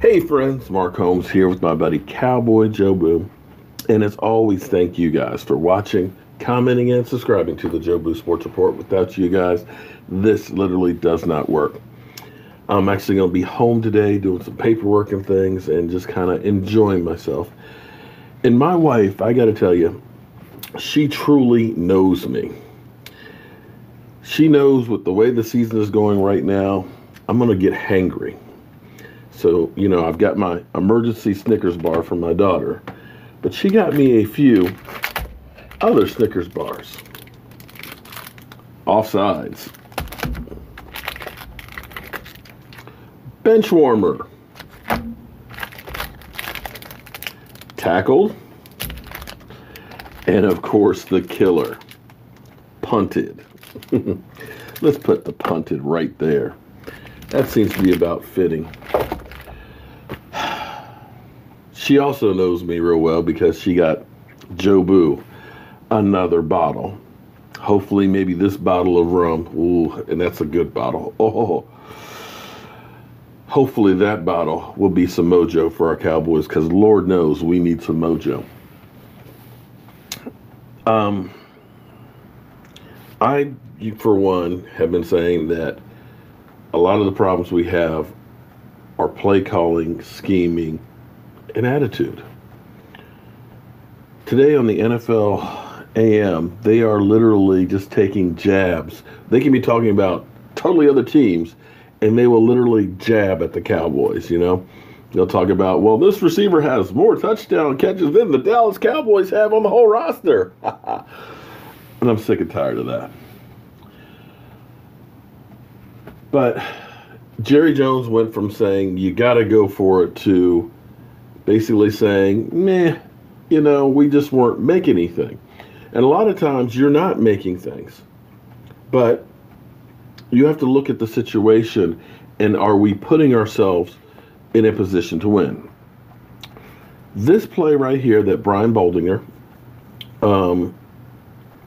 Hey friends, Mark Holmes here with my buddy Cowboy Joe Boo. And as always, thank you guys for watching, commenting, and subscribing to the Joe Boo Sports Report. Without you guys, this literally does not work. I'm actually going to be home today doing some paperwork and things and just kind of enjoying myself. And my wife, I got to tell you, she truly knows me. She knows with the way the season is going right now, I'm going to get hangry. So, I've got my emergency Snickers bar for my daughter, but she got me a few other Snickers bars. Offsides. Bench warmer. Tackled. And of course, the killer. Punted. Let's put the punted right there. That seems to be about fitting. She also knows me real well because she got Joe Boo another bottle. Hopefully, maybe this bottle of rum. Ooh, and that's a good bottle. Oh, hopefully that bottle will be some mojo for our Cowboys because Lord knows we need some mojo. I, for one, have been saying that a lot of the problems we have are play calling, scheming, and attitude. Today on the NFL AM, they are literally just taking jabs. They can be talking about totally other teams, and they will literally jab at the Cowboys, They'll talk about, well, this receiver has more touchdown catches than the Dallas Cowboys have on the whole roster. And I'm sick and tired of that. But Jerry Jones went from saying, you got to go for it to basically saying, meh, we just weren't making anything. And a lot of times you're not making things. But you have to look at the situation and are we putting ourselves in a position to win? This play right here that Brian Baldinger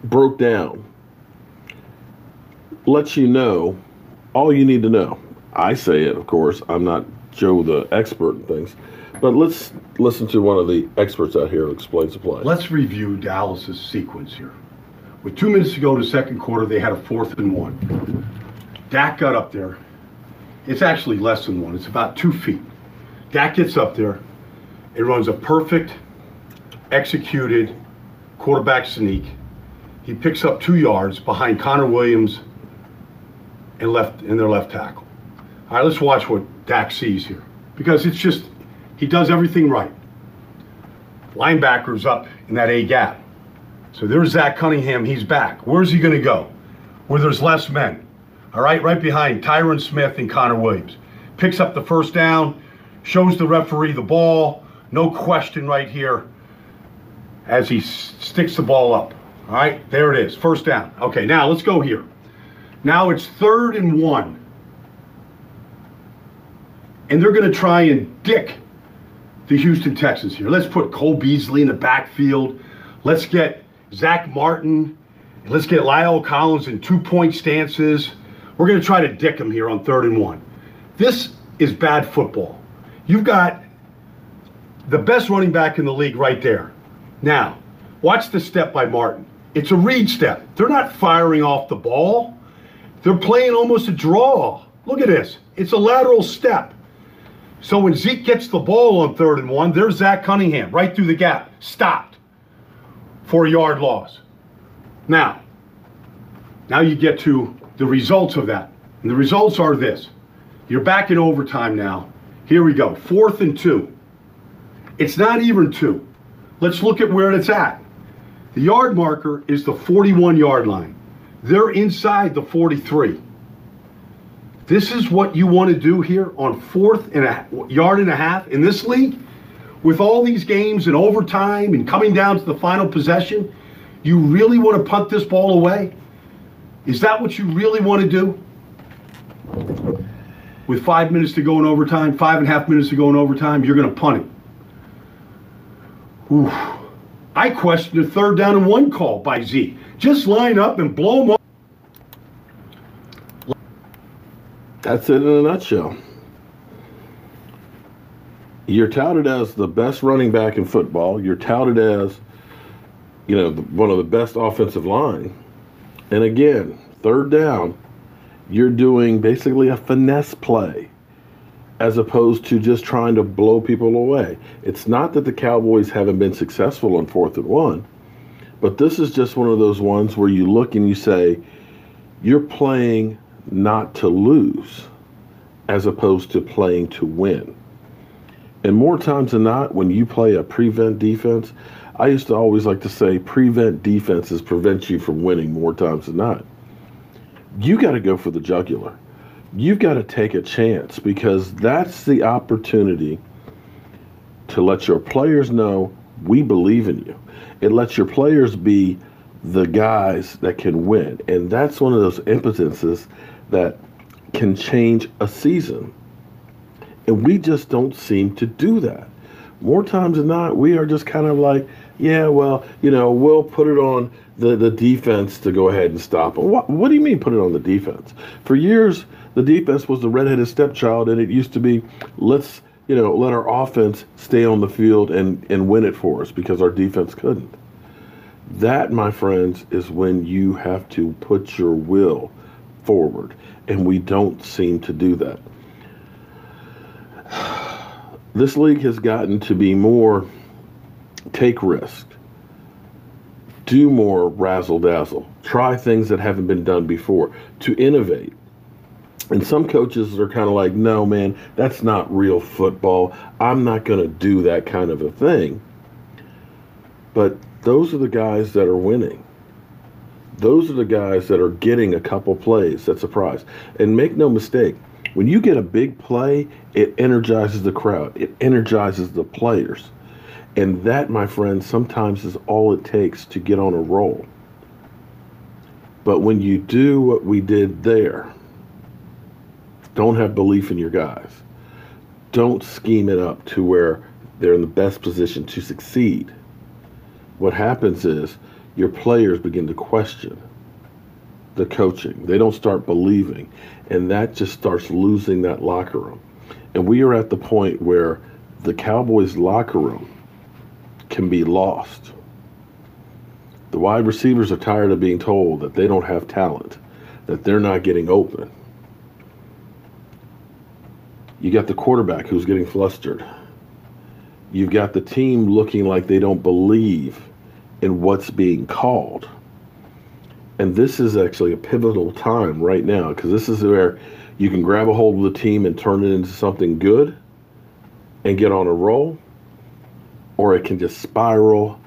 broke down lets you know all you need to know. I say it, of course. I'm not Joe the expert in things. But let's listen to one of the experts out here who explains the play. Let's review Dallas's sequence here. With 2 minutes to go to second quarter, they had a 4th and 1. Dak got up there. It's actually less than 1. It's about 2 feet. Dak gets up there. It runs a perfect, executed quarterback sneak. He picks up 2 yards behind Connor Williams and their left tackle. All right, let's watch what Dak sees here. Because it's just, he does everything right. Linebacker's up in that A gap. So there's Zach Cunningham, he's back. Where's he gonna go? Where there's less men. All right behind Tyron Smith and Connor Williams. Picks up the first down, shows the referee the ball, no question right here as he sticks the ball up. All right, there it is, first down. Okay, now let's go here. Now it's 3rd and 1. And they're gonna try and dick the Houston Texans here. Let's put Cole Beasley in the backfield. Let's get Zach Martin. And let's get Lyle Collins in 2-point stances. We're going to try to dick them here on 3rd and 1. This is bad football. You've got the best running back in the league right there. Now, watch the step by Martin. It's a read step. They're not firing off the ball. They're playing almost a draw. Look at this. It's a lateral step. So when Zeke gets the ball on 3rd and 1, there's Zach Cunningham right through the gap. Stopped for a yard loss. Now you get to the results of that. And the results are this. You're back in overtime now. Here we go. 4th and 2. It's not even 2. Let's look at where it's at. The yard marker is the 41-yard line. They're inside the 43. This is what you want to do here on 4th and a yard and a half in this league? With all these games and overtime and coming down to the final possession, you really want to punt this ball away? Is that what you really want to do? With 5 minutes to go in overtime, 5.5 minutes to go in overtime, you're going to punt it. Oof. I question the 3rd down and 1 call by Zeke. Just line up and blow them up. That's it in a nutshell. You're touted as the best running back in football. You're touted as, one of the best offensive line. And again, third down, you're doing basically a finesse play as opposed to just trying to blow people away. It's not that the Cowboys haven't been successful on 4th and 1, but this is just one of those ones where you look and you say, you're playing not to lose as opposed to playing to win. And more times than not, when you play a prevent defense, I used to always like to say prevent defenses prevent you from winning more times than not. You got to go for the jugular. You've got to take a chance because that's the opportunity to let your players know we believe in you. It lets your players be the guys that can win. And that's one of those impotences that can change a season. And we just don't seem to do that. More times than not, we are just kind of like, yeah, well, we'll put it on the defense to go ahead and stop them. What do you mean put it on the defense? For years, the defense was the redheaded stepchild, and it used to be, let's, let our offense stay on the field and win it for us because our defense couldn't. That, my friends, is when you have to put your will forward, and we don't seem to do that. This league has gotten to be more take risk, do more razzle-dazzle, try things that haven't been done before, to innovate. And some coaches are kind of like, no, man, that's not real football. I'm not going to do that kind of a thing. But those are the guys that are winning. Those are the guys that are getting a couple plays that surprise. And make no mistake, when you get a big play, it energizes the crowd. It energizes the players. And that, my friends, sometimes is all it takes to get on a roll. But when you do what we did there, don't have belief in your guys. Don't scheme it up to where they're in the best position to succeed. What happens is your players begin to question the coaching. They don't start believing. And that just starts losing that locker room. And we are at the point where the Cowboys locker room can be lost. The wide receivers are tired of being told that they don't have talent, that they're not getting open. You got the quarterback who's getting flustered. You've got the team looking like they don't believe in what's being called. And this is actually a pivotal time right now because this is where you can grab a hold of the team and turn it into something good and get on a roll, or it can just spiral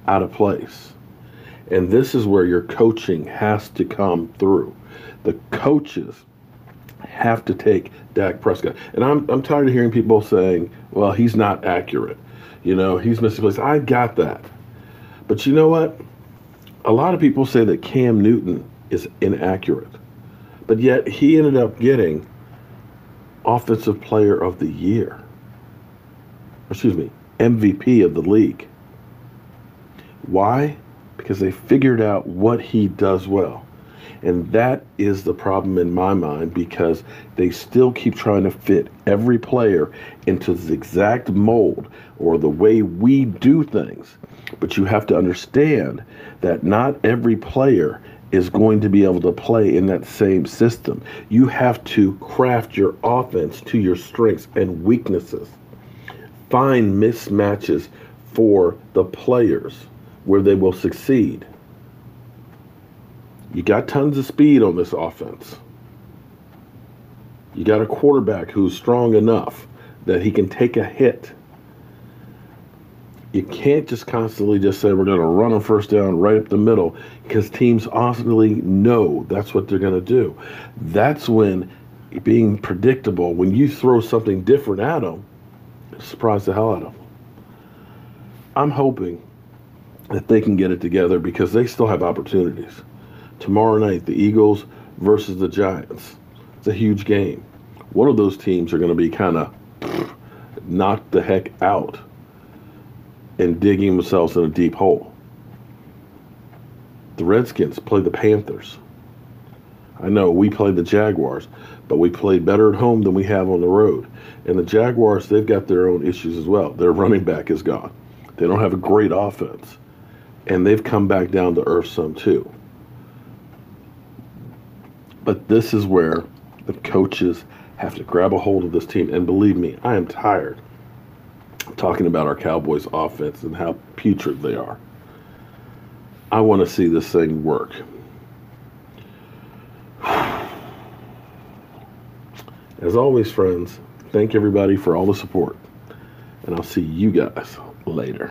out of place. And this is where your coaching has to come through. The coaches have to take Dak Prescott. And I'm tired of hearing people saying, well, he's not accurate. He's missing plays. I got that. But you know what? A lot of people say that Cam Newton is inaccurate. But yet he ended up getting Offensive Player of the Year. MVP of the league. Why? Because they figured out what he does well. And that is the problem in my mind because they still keep trying to fit every player into the exact mold or the way we do things. But you have to understand that not every player is going to be able to play in that same system. You have to craft your offense to your strengths and weaknesses. Find mismatches for the players where they will succeed. You got tons of speed on this offense. You got a quarterback who's strong enough that he can take a hit. You can't just constantly just say we're going to run a first down right up the middle because teams honestly know that's what they're going to do. That's when being predictable, when you throw something different at them, surprise the hell out of them. I'm hoping that they can get it together because they still have opportunities. Tomorrow night, the Eagles versus the Giants. It's a huge game. One of those teams are going to be kind of knocked the heck out and digging themselves in a deep hole. The Redskins play the Panthers. I know we played the Jaguars, but we played better at home than we have on the road. And the Jaguars, they've got their own issues as well. Their running back is gone. They don't have a great offense. And they've come back down to earth some too. But this is where the coaches have to grab a hold of this team. And believe me, I am tired of talking about our Cowboys offense and how putrid they are. I want to see this thing work. As always, friends, thank everybody for all the support. And I'll see you guys later.